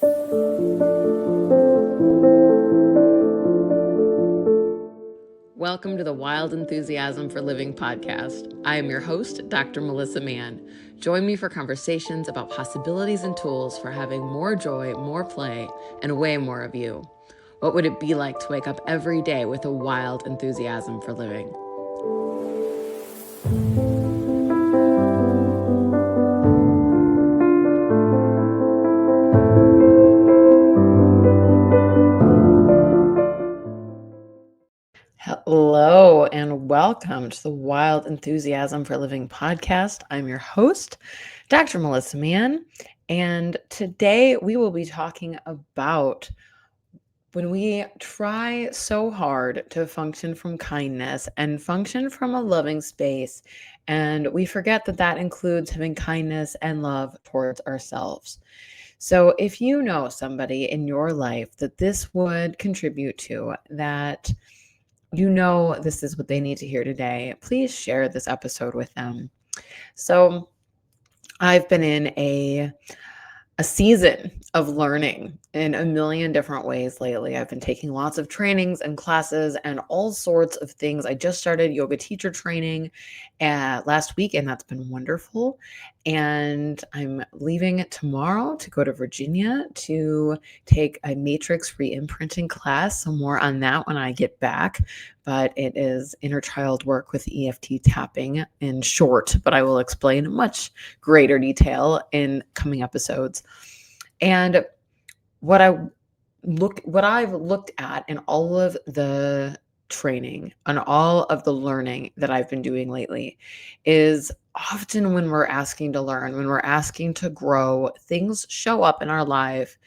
Welcome to the Wild Enthusiasm for Living podcast. I am your host, Dr. Melissa Mann. Join me for conversations about possibilities and tools for having more joy, more play, and way more of you. What would it be like to wake up every day with a wild enthusiasm for living? Hello and welcome to the Wild Enthusiasm for Living podcast. I'm your host, Dr. Melissa Mann, and today we will be talking about when we try so hard to function from kindness and function from a loving space, and we forget that that includes having kindness and love towards ourselves. So if you know somebody in your life that this would contribute to, that you know this is what they need to hear today, please share this episode with them. So I've been in a season of learning in a million different ways lately. I've been taking lots of trainings and classes and all sorts of things. I just started yoga teacher training last week, and that's been wonderful. And I'm leaving tomorrow to go to Virginia to take a matrix re-imprinting class. So more on that when I get back. But it is inner child work with EFT tapping in short, but I will explain in much greater detail in coming episodes. And what I've looked at in all of the training and all of the learning that I've been doing lately is often when we're asking to learn, when we're asking to grow, things show up in our life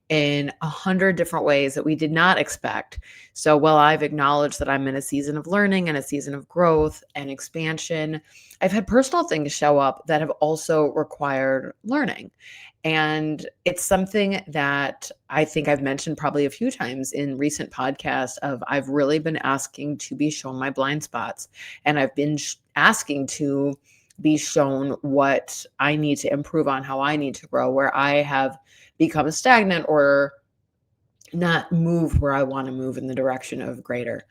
in 100 different ways that we did not expect. So while I've acknowledged that I'm in a season of learning and a season of growth and expansion, I've had personal things show up that have also required learning. And it's something that I think I've mentioned probably a few times in recent podcasts of I've really been asking to be shown my blind spots. And I've been asking to be shown what I need to improve on, how I need to grow, where I have become stagnant or not move where I want to move in the direction of greater.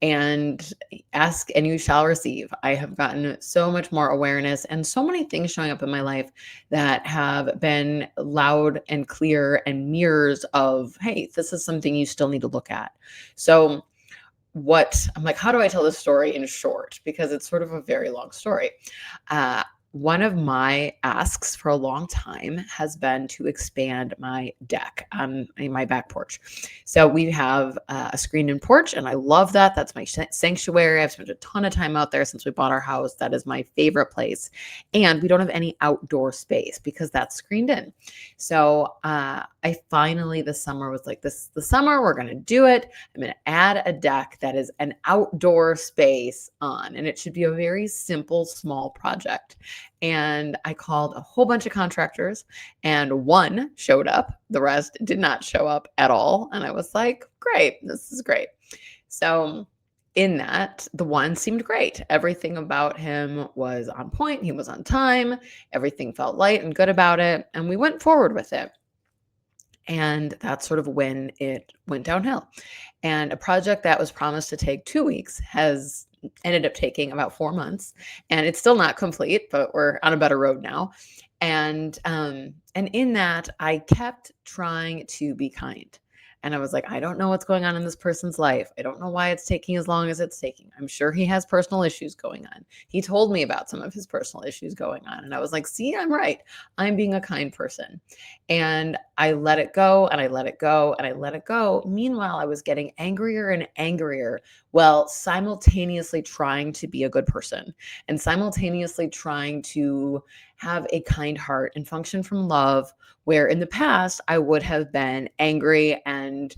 And ask and you shall receive. I have gotten so much more awareness and so many things showing up in my life that have been loud and clear and mirrors of, hey, this is something you still need to look at. So I'm like, how do I tell this story in short? Because it's sort of a very long story. One of my asks for a long time has been to expand my deck on my back porch. So we have a screened-in porch, and I love that. That's my sanctuary. I've spent a ton of time out there since we bought our house. That is my favorite place. And we don't have any outdoor space because that's screened in. So I finally this summer was like, the summer, we're going to do it. I'm going to add a deck that is an outdoor space on, and it should be a very simple, small project. And I called a whole bunch of contractors, and one showed up. The rest did not show up at all. And I was like, great, this is great. So in that, the one seemed great. Everything about him was on point. He was on time. Everything felt light and good about it. And we went forward with it. And that's sort of when it went downhill. And a project that was promised to take 2 weeks has ended up taking about 4 months, and it's still not complete, but we're on a better road now. And in that, I kept trying to be kind. And I was like, I don't know what's going on in this person's life. I don't know why it's taking as long as it's taking. I'm sure he has personal issues going on. He told me about some of his personal issues going on. And I was like, see, I'm right. I'm being a kind person. And I let it go and I let it go and I let it go. Meanwhile, I was getting angrier and angrier while simultaneously trying to be a good person and simultaneously trying to have a kind heart and function from love, where in the past I would have been angry and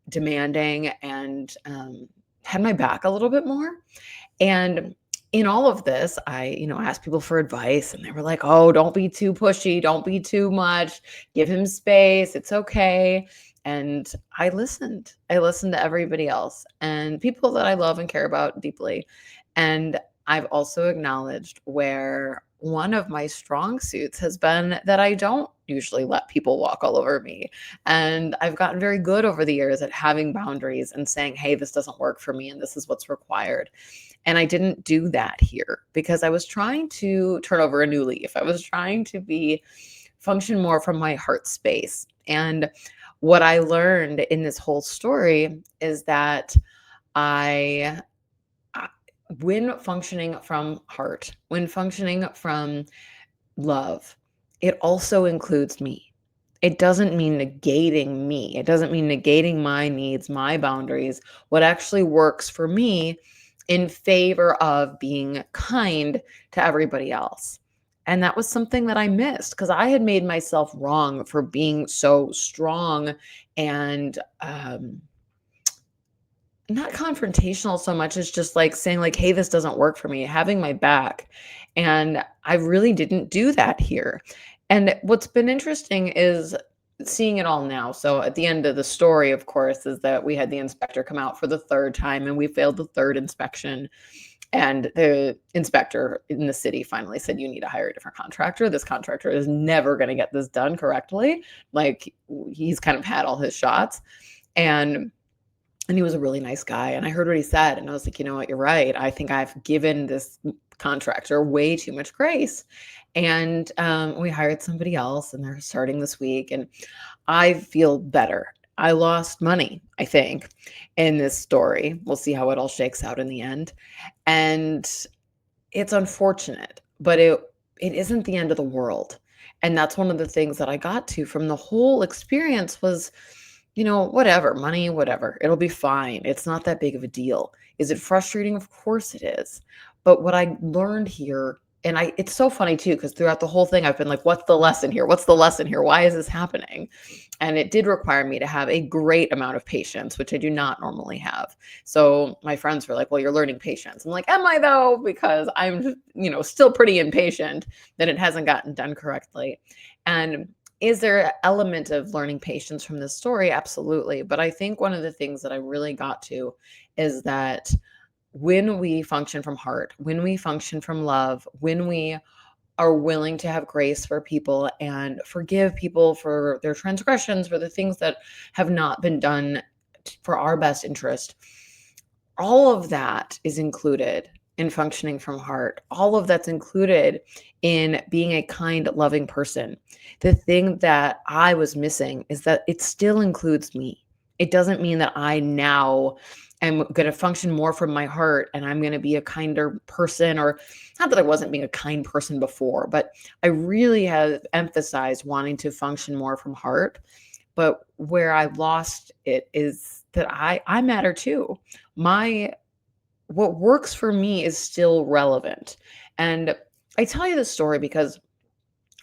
demanding and had my back a little bit more. And in all of this, I, asked people for advice, and they were like, oh, don't be too pushy. Don't be too much. Give him space. It's okay. And I listened. I listened to everybody else and people that I love and care about deeply. And I've also acknowledged where one of my strong suits has been that I don't usually let people walk all over me. And I've gotten very good over the years at having boundaries and saying, hey, this doesn't work for me and this is what's required. And I didn't do that here because I was trying to turn over a new leaf. I was trying to function more from my heart space. And what I learned in this whole story is that I when functioning from heart, when functioning from love, it also includes me. It doesn't mean negating me. It doesn't mean negating my needs, my boundaries, what actually works for me in favor of being kind to everybody else. And that was something that I missed because I had made myself wrong for being so strong and not confrontational so much as just like saying like, hey, this doesn't work for me, having my back. And I really didn't do that here. And what's been interesting is seeing it all now. So at the end of the story, of course, is that we had the inspector come out for the third time and we failed the third inspection. And the inspector in the city finally said, you need to hire a different contractor. This contractor is never going to get this done correctly. Like he's kind of had all his shots. And he was a really nice guy. And I heard what he said. And I was like, you know what? You're right. I think I've given this contractor way too much grace. And we hired somebody else and they're starting this week. And I feel better. I lost money, I think, in this story. We'll see how it all shakes out in the end. And it's unfortunate, but it isn't the end of the world. And that's one of the things that I got to from the whole experience was, whatever, money, whatever, it'll be fine. It's not that big of a deal. Is it frustrating? Of course it is. But what I learned here, and it's so funny too, because throughout the whole thing, I've been like, what's the lesson here? What's the lesson here? Why is this happening? And it did require me to have a great amount of patience, which I do not normally have. So my friends were like, well, you're learning patience. I'm like, am I though? Because I'm, still pretty impatient that it hasn't gotten done correctly. And is there an element of learning patience from this story? Absolutely. But I think one of the things that I really got to is that when we function from heart, when we function from love, when we are willing to have grace for people and forgive people for their transgressions, for the things that have not been done for our best interest, all of that is included in functioning from heart. All of that's included in being a kind, loving person. The thing that I was missing is that it still includes me. It doesn't mean that I now am going to function more from my heart and I'm going to be a kinder person, or not that I wasn't being a kind person before, but I really have emphasized wanting to function more from heart. But where I lost it is that I matter too. What works for me is still relevant. And I tell you this story because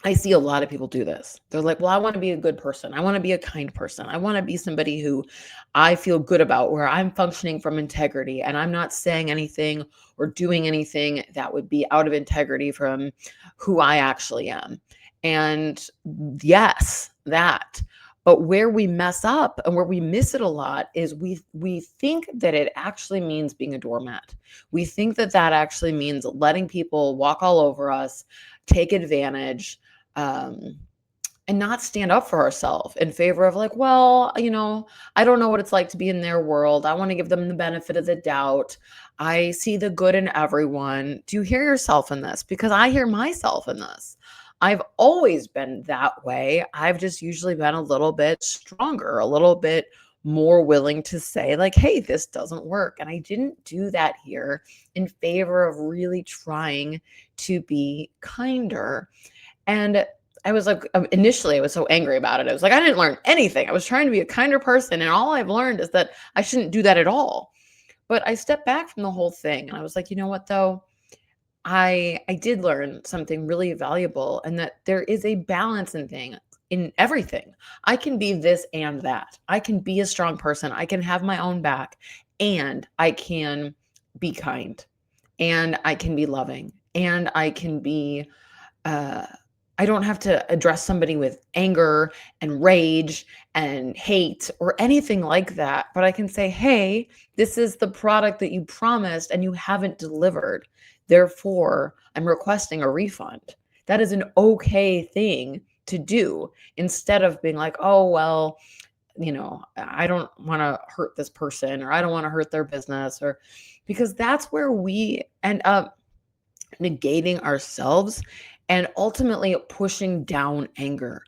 I see a lot of people do this. They're like, well, I want to be a good person. I want to be a kind person. I want to be somebody who I feel good about, where I'm functioning from integrity and I'm not saying anything or doing anything that would be out of integrity from who I actually am. And yes, that. But where we mess up and where we miss it a lot is we think that it actually means being a doormat. We think that actually means letting people walk all over us, take advantage, and not stand up for ourselves in favor of like, well, I don't know what it's like to be in their world. I want to give them the benefit of the doubt. I see the good in everyone. Do you hear yourself in this? Because I hear myself in this. I've always been that way. I've just usually been a little bit stronger, a little bit more willing to say like, hey, this doesn't work. And I didn't do that here in favor of really trying to be kinder. And I was like, initially I was so angry about it. I was like, I didn't learn anything. I was trying to be a kinder person. And all I've learned is that I shouldn't do that at all. But I stepped back from the whole thing. And I was like, you know what, though? I did learn something really valuable, and that there is a balance in everything. I can be this and that. I can be a strong person. I can have my own back, and I can be kind, and I can be loving, and I can be I don't have to address somebody with anger and rage and hate or anything like that, but I can say, hey, this is the product that you promised and you haven't delivered. Therefore, I'm requesting a refund. That is an okay thing to do, instead of being like, oh, well, I don't want to hurt this person, or I don't want to hurt their business, or because that's where we end up negating ourselves and ultimately pushing down anger.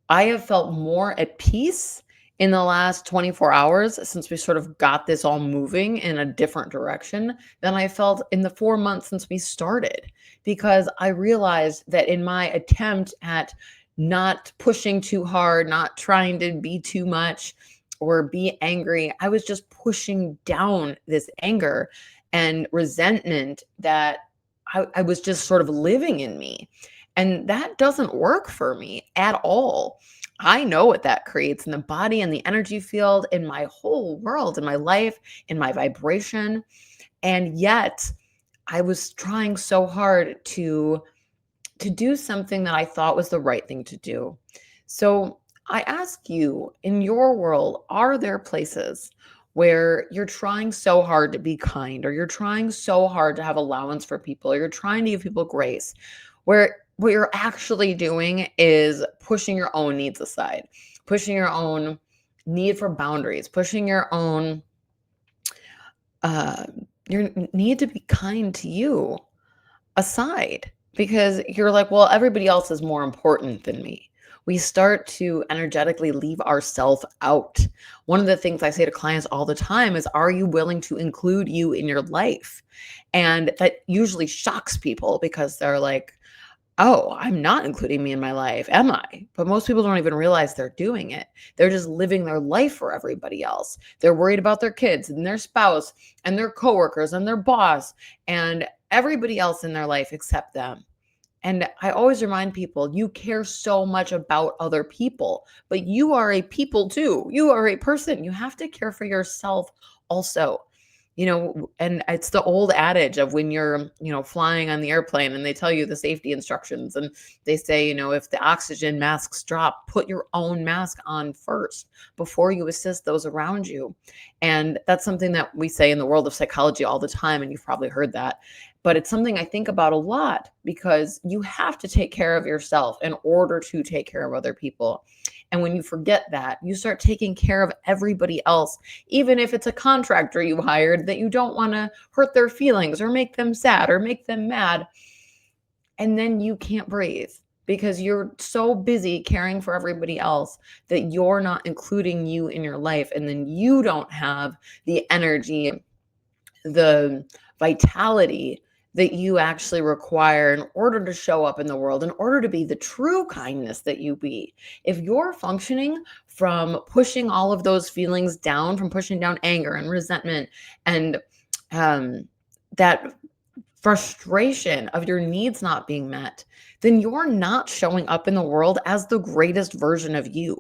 I have felt more at peace in the last 24 hours since we sort of got this all moving in a different direction than I felt in the 4 months since we started. Because I realized that in my attempt at not pushing too hard, not trying to be too much or be angry, I was just pushing down this anger and resentment that I was just sort of living in me. And that doesn't work for me at all. I know what that creates in the body and the energy field, in my whole world, in my life, in my vibration. And yet I was trying so hard to do something that I thought was the right thing to do. So I ask you, in your world, are there places where you're trying so hard to be kind, or you're trying so hard to have allowance for people, or you're trying to give people grace, where what you're actually doing is pushing your own needs aside, pushing your own need for boundaries, pushing uh, your need to be kind to you aside, because you're like, well, everybody else is more important than me. We start to energetically leave ourselves out. One of the things I say to clients all the time is, are you willing to include you in your life? And that usually shocks people because they're like, oh, I'm not including me in my life, am I? But most people don't even realize they're doing it. They're just living their life for everybody else. They're worried about their kids and their spouse and their coworkers and their boss and everybody else in their life except them. And I always remind people, you care so much about other people, but you are a people too. You are a person. You have to care for yourself also. And it's the old adage of when you're, flying on the airplane and they tell you the safety instructions and they say, if the oxygen masks drop, put your own mask on first before you assist those around you. And that's something that we say in the world of psychology all the time. And you've probably heard that. But it's something I think about a lot, because you have to take care of yourself in order to take care of other people. And when you forget that, you start taking care of everybody else, even if it's a contractor you hired that you don't want to hurt their feelings or make them sad or make them mad. And then you can't breathe because you're so busy caring for everybody else that you're not including you in your life. And then you don't have the energy, the vitality that you actually require in order to show up in the world, in order to be the true kindness that you be. If you're functioning from pushing all of those feelings down, from pushing down anger and resentment and that frustration of your needs not being met, then you're not showing up in the world as the greatest version of you.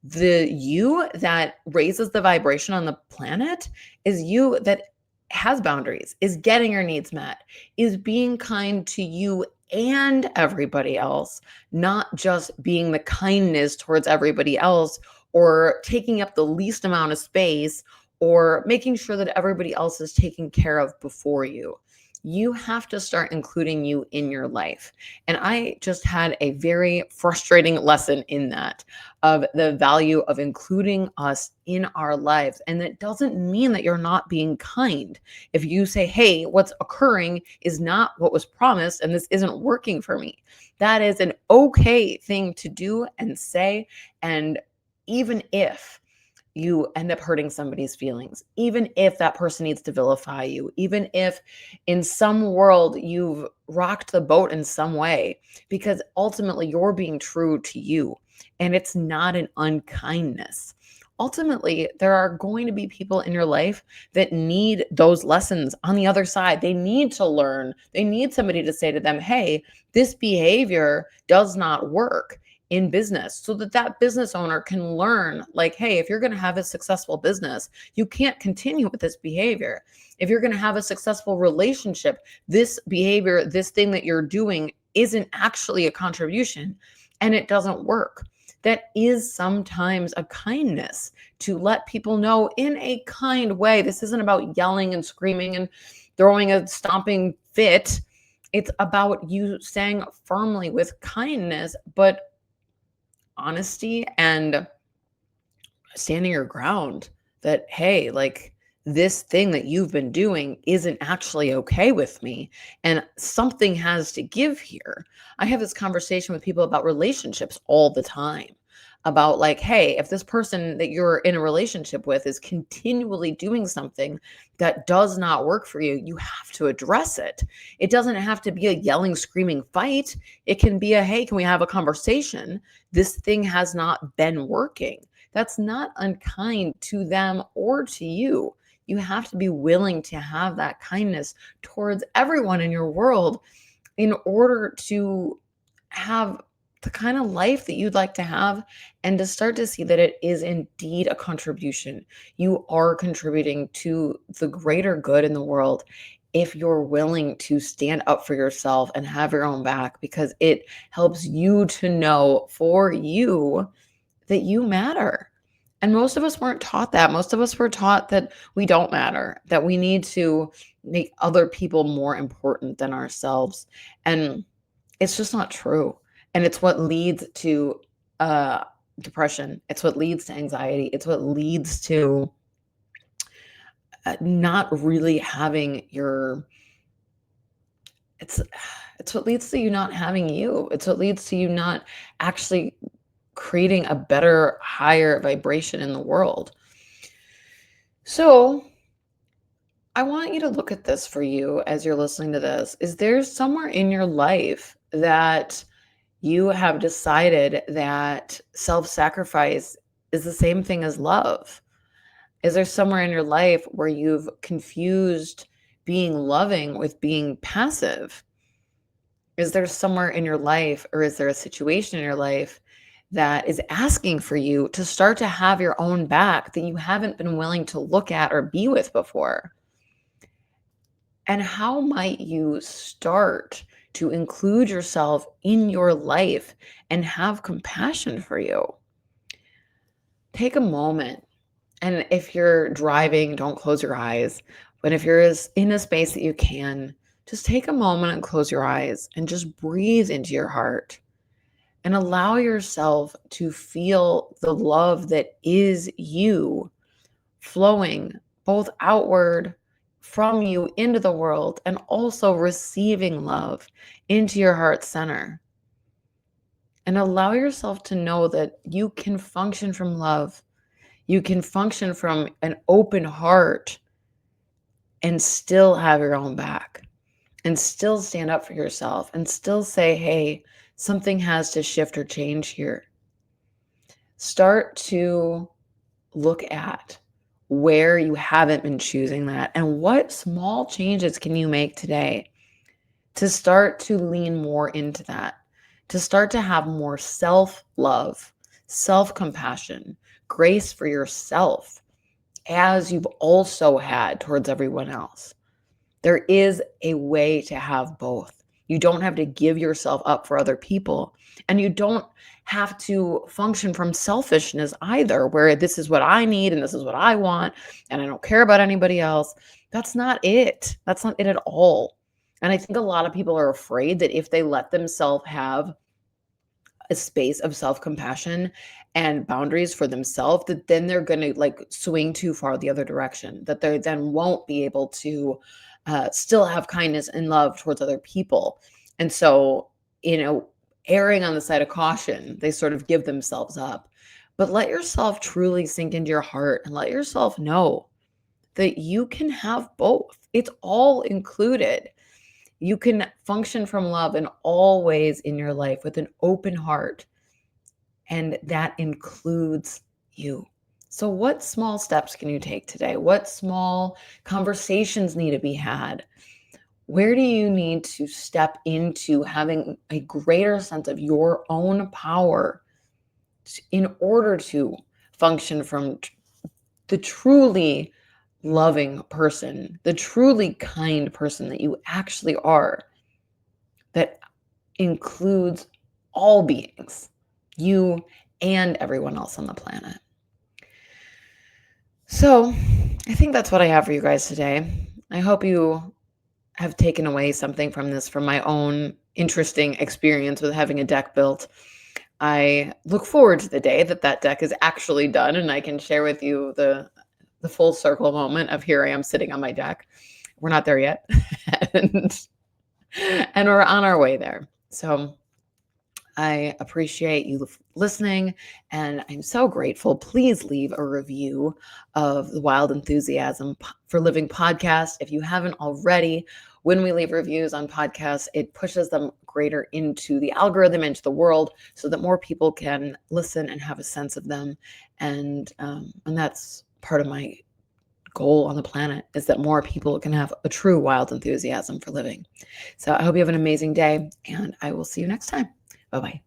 The you that raises the vibration on the planet is you that has boundaries, is getting your needs met, is being kind to you and everybody else, not just being the kindness towards everybody else or taking up the least amount of space or making sure that everybody else is taken care of before you. You have to start including you in your life. And I just had a very frustrating lesson in that, of the value of including us in our lives. And that doesn't mean that you're not being kind. If you say, hey, what's occurring is not what was promised and this isn't working for me, that is an okay thing to do and say. And even if you end up hurting somebody's feelings, even if that person needs to vilify you, even if in some world you've rocked the boat in some way, because ultimately you're being true to you and it's not an unkindness. Ultimately, there are going to be people in your life that need those lessons on the other side. They need to learn. They need somebody to say to them, hey, this behavior does not work in business, so that that business owner can learn, like, hey, if you're going to have a successful business, you can't continue with this behavior. If you're going to have a successful relationship, this behavior, this thing that you're doing isn't actually a contribution and it doesn't work. That is sometimes a kindness to let people know in a kind way. This isn't about yelling and screaming and throwing a stomping fit. It's about you saying firmly with kindness, but honesty and standing your ground that, hey, like this thing that you've been doing isn't actually okay with me. And something has to give here. I have this conversation with people about relationships all the time about like, hey, if this person that you're in a relationship with is continually doing something that does not work for you, you have to address it. It doesn't have to be a yelling, screaming fight. It can be a, hey, can we have a conversation? This thing has not been working. That's not unkind to them or to you. You have to be willing to have that kindness towards everyone in your world in order to have the kind of life that you'd like to have and to start to see that it is indeed a contribution. You are contributing to the greater good in the world if you're willing to stand up for yourself and have your own back, because it helps you to know for you that you matter. And most of us weren't taught that. Most of us were taught that we don't matter, that we need to make other people more important than ourselves. And it's just not true. And it's what leads to depression. It's what leads to anxiety. It's what leads to not really having your it's it's what leads to you not having you. It's what leads to you not actually creating a better, higher vibration in the world. So, I want you to look at this for you as you're listening to this. Is there somewhere in your life that you have decided that self sacrifice is the same thing as love? Is there somewhere in your life where you've confused being loving with being passive? Is there somewhere in your life, or is there a situation in your life that is asking for you to start to have your own back that you haven't been willing to look at or be with before? And how might you start to include yourself in your life and have compassion for you? Take a moment. And if you're driving, don't close your eyes. But if you're in a space that you can, just take a moment and close your eyes and just breathe into your heart and allow yourself to feel the love that is you flowing both outward from you into the world and also receiving love into your heart center. And allow yourself to know that you can function from love. You can function from an open heart and still have your own back and still stand up for yourself and still say, hey, something has to shift or change here. Start to look at where you haven't been choosing that and what small changes can you make today to start to lean more into that, to start to have more self-love, self-compassion, grace for yourself as you've also had towards everyone else. There is a way to have both. You don't have to give yourself up for other people, and you don't have to function from selfishness either, where this is what I need and this is what I want, and I don't care about anybody else. That's not it. That's not it at all. And I think a lot of people are afraid that if they let themselves have a space of self-compassion and boundaries for themselves, that then they're going to like swing too far the other direction, that they then won't be able to still have kindness and love towards other people. And so, erring on the side of caution, they sort of give themselves up. But let yourself truly sink into your heart and let yourself know that you can have both. It's all included. You can function from love in all ways in your life with an open heart, and that includes you. So, what small steps can you take today? What small conversations need to be had? Where do you need to step into having a greater sense of your own power in order to function from the truly loving person, the truly kind person that you actually are, that includes all beings, you and everyone else on the planet? So, I think that's what I have for you guys today. I hope you have taken away something from this, from my own interesting experience with having a deck built. I look forward to the day that that deck is actually done and I can share with you the full circle moment of here I am sitting on my deck. We're not there yet. and, and we're on our way there. So I appreciate you listening, and I'm so grateful. Please leave a review of the Wild Enthusiasm for Living podcast. If you haven't already, when we leave reviews on podcasts, it pushes them greater into the algorithm, into the world, so that more people can listen and have a sense of them. And that's part of my goal on the planet, is that more people can have a true wild enthusiasm for living. So I hope you have an amazing day, and I will see you next time. Bye-bye.